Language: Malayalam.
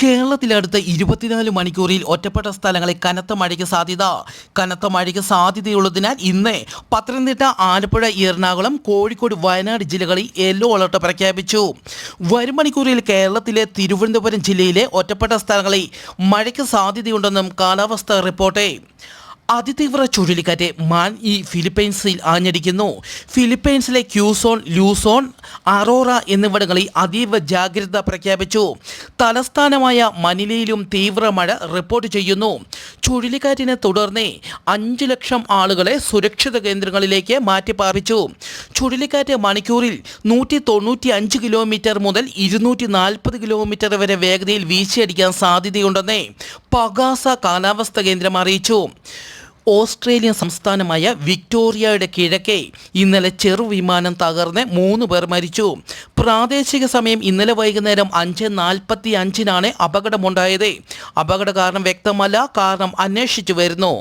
കേരളത്തിൽ അടുത്ത 24 മണിക്കൂറിൽ ഒറ്റപ്പെട്ട സ്ഥലങ്ങളിൽ കനത്ത മഴയ്ക്ക് സാധ്യതയുള്ളതിനാൽ ഇന്ന് പത്തനംതിട്ട, ആലപ്പുഴ, എറണാകുളം, കോഴിക്കോട്, വയനാട് ജില്ലകളിൽ യെല്ലോ അലർട്ട് പ്രഖ്യാപിച്ചു. വരും മണിക്കൂറിൽ കേരളത്തിലെ തിരുവനന്തപുരം ജില്ലയിലെ ഒറ്റപ്പെട്ട സ്ഥലങ്ങളിൽ മഴയ്ക്ക് സാധ്യതയുണ്ടെന്നും കാലാവസ്ഥാ റിപ്പോർട്ട്. അതിതീവ്ര ചുഴലിക്കാറ്റ് മാൻ ഫിലിപ്പൈൻസിൽ ആഞ്ഞടിക്കുന്നു. ഫിലിപ്പൈൻസിലെ ക്യൂസോൺ, ലൂസോൺ, അറോറ എന്നിവിടങ്ങളിൽ അതീവ ജാഗ്രത പ്രഖ്യാപിച്ചു. തലസ്ഥാനമായ മനിലയിലും തീവ്ര മഴ റിപ്പോർട്ട് ചെയ്യുന്നു. ചുഴലിക്കാറ്റിനെ തുടർന്ന് 5 ലക്ഷം ആളുകളെ സുരക്ഷിത കേന്ദ്രങ്ങളിലേക്ക് മാറ്റിപ്പാർപ്പിച്ചു. ചുഴലിക്കാറ്റ് മണിക്കൂറിൽ 195 കിലോമീറ്റർ മുതൽ 240 കിലോമീറ്റർ വരെ വേഗതയിൽ വീശിയടിക്കാൻ സാധ്യതയുണ്ടെന്ന് പഗാസ കാലാവസ്ഥാ കേന്ദ്രം അറിയിച്ചു. ഓസ്ട്രേലിയൻ സംസ്ഥാനമായ വിക്ടോറിയയുടെ കിഴക്കേ ഇന്നലെ ചെറുവിമാനം തകർന്ന് 3 പേർ മരിച്ചു. പ്രാദേശിക സമയം ഇന്നലെ വൈകുന്നേരം 5:45 അപകടമുണ്ടായത്. അപകട കാരണം വ്യക്തമല്ല. കാരണം അന്വേഷിച്ചു വരുന്നു.